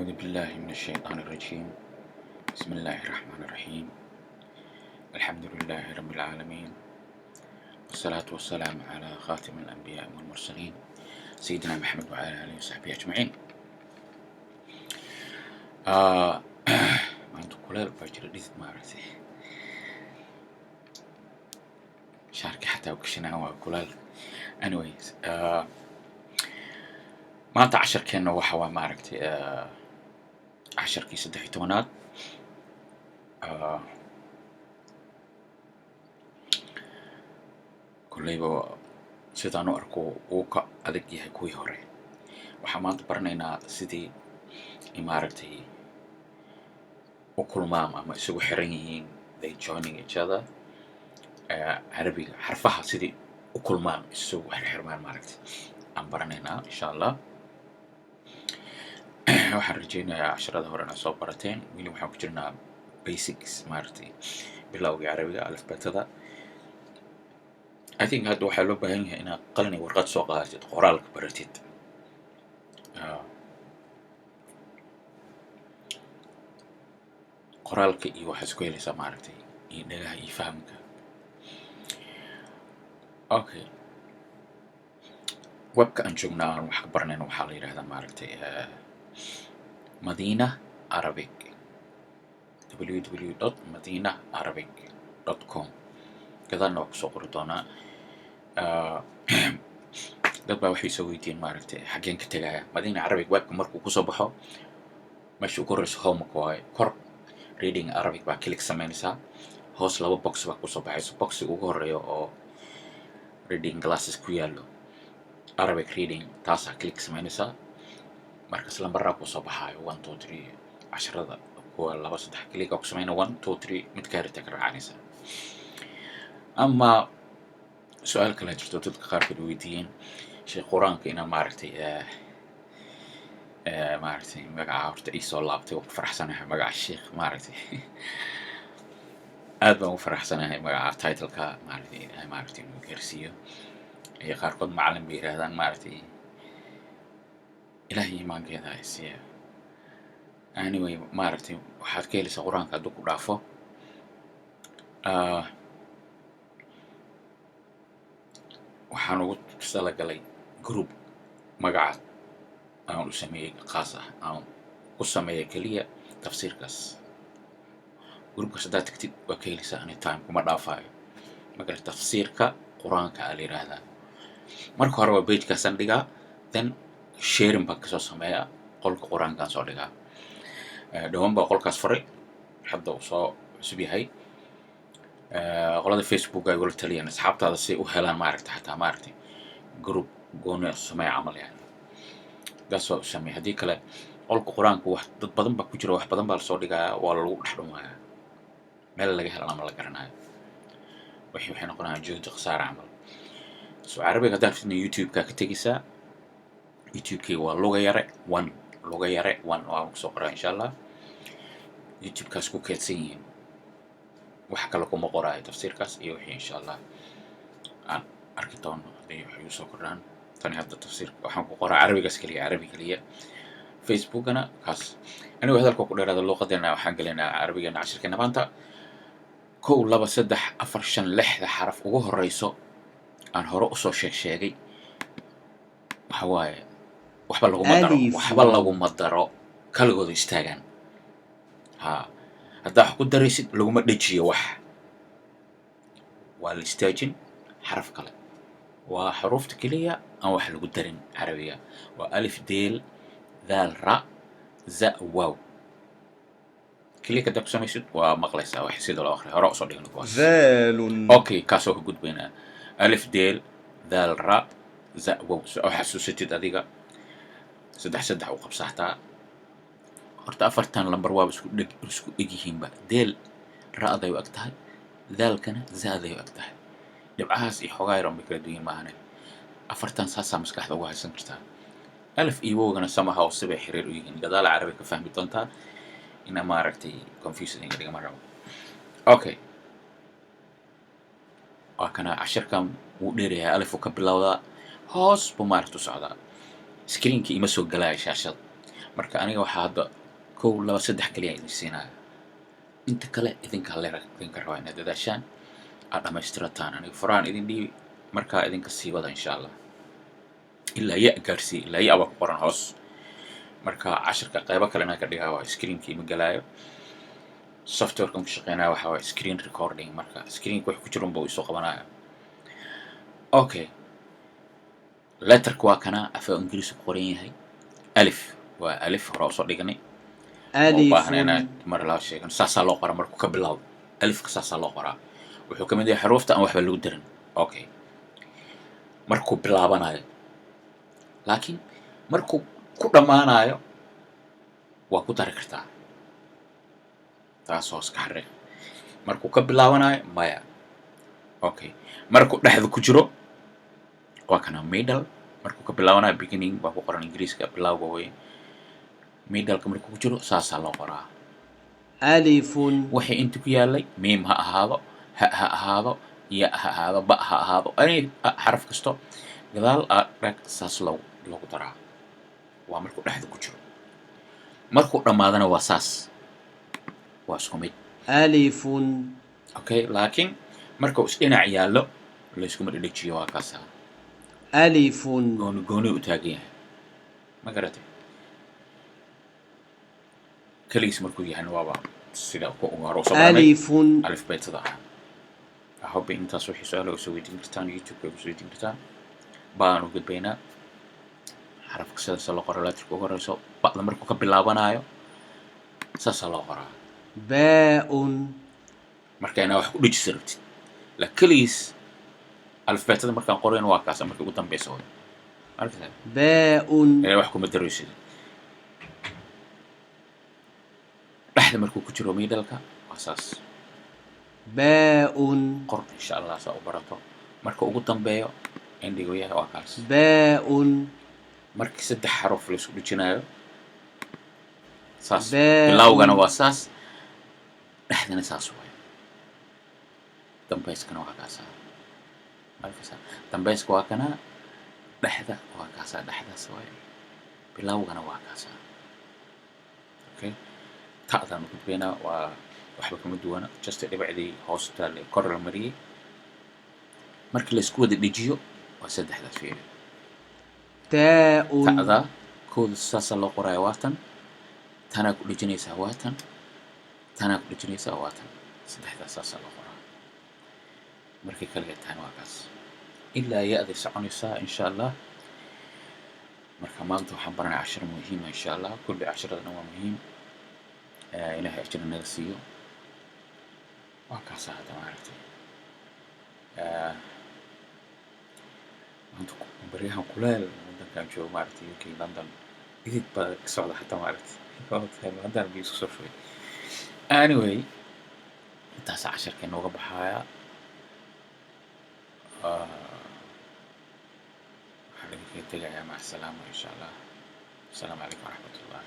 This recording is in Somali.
أعوذ بالله من الشيطان الرجيم. بسم الله الرحمن الرحيم. الحمد لله رب العالمين، والصلاة والسلام على خاتم الأنبياء والمرسلين سيدنا محمد وعلى آله وصحبه أجمعين. maanta kuleel baa jira dhidid maaragtay shaarka xataa u gashanaa waa kuleel. anyways maanta casharkeenna waxa waa maaragtay casharkii 13aad. kulleyba sidaan u arko uu ka adag yahay kuwii hore. waxaan maanta baranaynaa sidii maaragtay u kulmaan ama isugu xiran yihiin, they joining each other. carabiga xarfaha sidii u kulmaan isugu xirmaan maaragtay aan baranaynaa insha allah. waxaan rajaynayaa casharada hore inaa soo barateen. weli waxaan ku jirnaa basics maaragtay bilowgii carabiga alifbeetada. I think hadda waxaa loo baahan yahay inaad qalin iyo warqad soo qaadatid, qoraalka baratid. qoraalka iyo waxaa isku helaysaa maaragtay iyo dhagaha iyo fahamka. okay, webka aan joognaa aan wax ka baranayna waxaa la yidhahdaa maaragtay Madina Arabic, www.madinaarabic.com. gadaalna waa kusoo qori doonaa. dad baa waxay soo weydiiyeen maaragtay xaggeen ka tegaya Madina Arabic. webka markuu kusoo baxo meesha ugu horeyso homework waaye, kor reading Arabic baa click samaynaysaa, hoos laba box baa kusoo baxayso. boxiga ugu horeeyo oo reading glasses ku yaallo Arabic reading, taasaa click samaynaysaa. markaas lambaraa kusoo baxaayo 1 2 3 casharada kuwa 2 3 click ku samayna 1 2 3 mid ka harita ka raacanaysaa. ama su'aal kale jirto dadka qaarkood weydiiyeen sheekh quraanka inaan maaragtay magaca horta ii soo laabtay. oo faraxsanahay magaca sheekh maaragtay aad baan u faraxsanahay magaca title-ka maaragtay inuu gaarsiiyo. iyo qaarkood macallin bay yiraahdaan maaragtay ilaahay iimaankeeda ha siiya. anyway maaragtay waxaad ka helaysaa quraanka hadduu ku dhaafo. waxaan ugu talagalay group magaca aan u sameeyey khaas ah, aan u sameeyey keliya tafsiirkaas. groupkaas haddaad tagtid waa ka helaysaa anytime, kuma dhaafaayo. marka tafsiirka quraanka aa la yidhaahdaa. marka hore waa pagekaasaan dhigaa, then sharing baan kasoo sameeyaa, qolka quraankaan soo dhigaa. dhawaan baa qolkaas furay, hadda uu soo cusub yahay. qolada Facebook ay wala taliyaan asxaabtaada si u helaan maaragtay xataa maaragtay group gooni samee camal yani. daas waa u sameey. haddii kale qolka quraanka wax dad badan baa ku jira, wax badan baa lasoo dhigayaa, waa lagu dhex dhumayaa, meel laga helan ama la garanayo. waxay noqonayaan juhdi khasaare camal. so carabiga haddaad rabtid YouTube-ka ka tegaysaa. YouTube-kii waa luga yare 1 waa kusoo qoraa insha allah. YouTube-kaas ku keedsan yihiin, wax kale kuma qoraayo tafsiirkaas iyo wixii insha allah aan arki doono haddii waxay usoo kordhaan. tani hadda tafsiirka waxaan ku qoraa carabigaas keliya, carabi keliya. Facebookana kaas. anigoo hadalka ku dheeraada luuqadeena waxaan gelaynaa carabigeena cashirkeena maanta. 1 2 3 4 5 6 xaraf ugu horeyso aan hore usoo sheegay waxa waaye waxba laguma daro kaligooda istaagaan. haddaa wax ku daraysid laguma dhejiyo wax, waa la istaajin xaraf kale. waa xarufta keliya aan wax lagu darin carabiga. waa alif deel daal ra za waaw. keliya kadib ku samaysid waa maqlaysaa wax sida loo akhriyo. hore usoo dhigno kuwaas. okay, kaasoo ka gudbaynaa alif deel daal ra za waaw. oo xasuusatid adiga saddex u qabsataa. horta afartan lambar waa isku eg yihiinba. deel ra'day u ag tahay, daalkana zaaday u ag tahay. dhibcahaas iyo xogaa yar bay kala duwan maahane. afartan saasaa maskaxda ugu haysan kartaa. alif iyo wowgana somehow sibay xiriir u yihiin. gadaala carabi ka fahmi doontaa ina maaragtay confusing dhiga ma rabo. okay, waa kana cashirkan wuu dheerayaa. alif uu ka bilowdaa, hoos buu maaragtay u socdaa. screenkii ima soo galaya shaashada. marka aniga waxaa hadda kow laba saddex kaliya idin siinaya inta kale idinka idinka rabaa inaad dadaashaan aad dhammaystirataan aniga furaan idin dhiibi markaa idinka sii wada insha allah ilaa ya gaarsii ilaa ya aba ku qoran hoos marka cashirka qaybo kalena ka dhigaa waa screenkii ma galaayo softwarekan ku shaqeynaya waxaa waa screen recording marka screenka wax ku jiran buu isoo qabanaya okay letterka waa kana afka ingiriisi ku qoran yahay alif waa alif hore usoo dhiganay ألف مرة لا شيء ساسا لو قرا مركو كبلاو ألف كساسا لو قرا وحو كميد يا حروف تان وحبا لو درن أوكي مركو بلابانايو لكن مركو ku dhamaanayo waa ku dari kartaa taasoo iska xarreeq markuu ka bilaabanayo maya okay markuu dhexda ku jiro waa kana middle markuu ka bilaabanayo beginning waa ku qoran ingiriiska bilowga weeye middle-ka markuu ku jiro saasaa loo qoraa alifun waxay inta ku yaalay miim ha ahaado ha ahaado ya ha ahaado ba ha ahaado ay xaraf kasto gadaal rag saas loogu daraa waa markuu dhexda ku jiro markuu dhamaadana waa saas waa isku mid alifun okay laakiin markuu isdhinac yaallo la isku mid dhijiyo waa kaasa alifun gooni u taagan yahay ma garatay كليس مركو يعني وابا سيدا وارو ألف ألف بيت ضاع أحب إن تصوحي سؤال وسوي دينكرتان يوتيوب وسوي دينكرتان بانو قد بينا حرف كسر سلا قرالات الكوكرة سو بعد مركو كبلابنا أيو سلا قرا باء مركينا واحد ليش سرت لا كليس ألف بيت مركان قرين واقع مركو قدام بيسوي مركز باء يعني واحد كم دريسي dhexda markuu ku jiro middle-ka waa saas baa'un qor insha Allah saa u barato marka ugu dambeeyo indigo yahay waa kaas baa'un markii saddex xaraf la isku dhijinayo saas bilowgana waa saas dhexdana saas waay dambayskana waa kaas markaas dambayska waa kana dhexda waa kaas dhexdaas waay bilowgana waa kaas okay تعذر بينا وحبك مدونا just بعدي هوستال كورل مري مركل سكود بيجيو وسد حدث فيه تاء تعذر كود ساسا لو قراي واتن تانا كل جنيس واتن تانا كل جنيس واتن سد حدث ساسا لو قراي مركل كلجة تان واقص إلا يأذي سعني ساعة إن شاء الله مركل ما أنتو حبرنا 10 مهمة إن شاء الله كل 10 نوع مهم إلهي أجل نغسيه وكاسا هذا ما عرفتي أنتو بريها قلال لندن كان شو ما عرفتي يمكن لندن إذا بسعودة حتى ما عرفتي لندن بيسوسر شوي anyway 19 كانوا قبحايا حبيبي تلقى مع السلامة إن شاء الله السلام عليكم ورحمة الله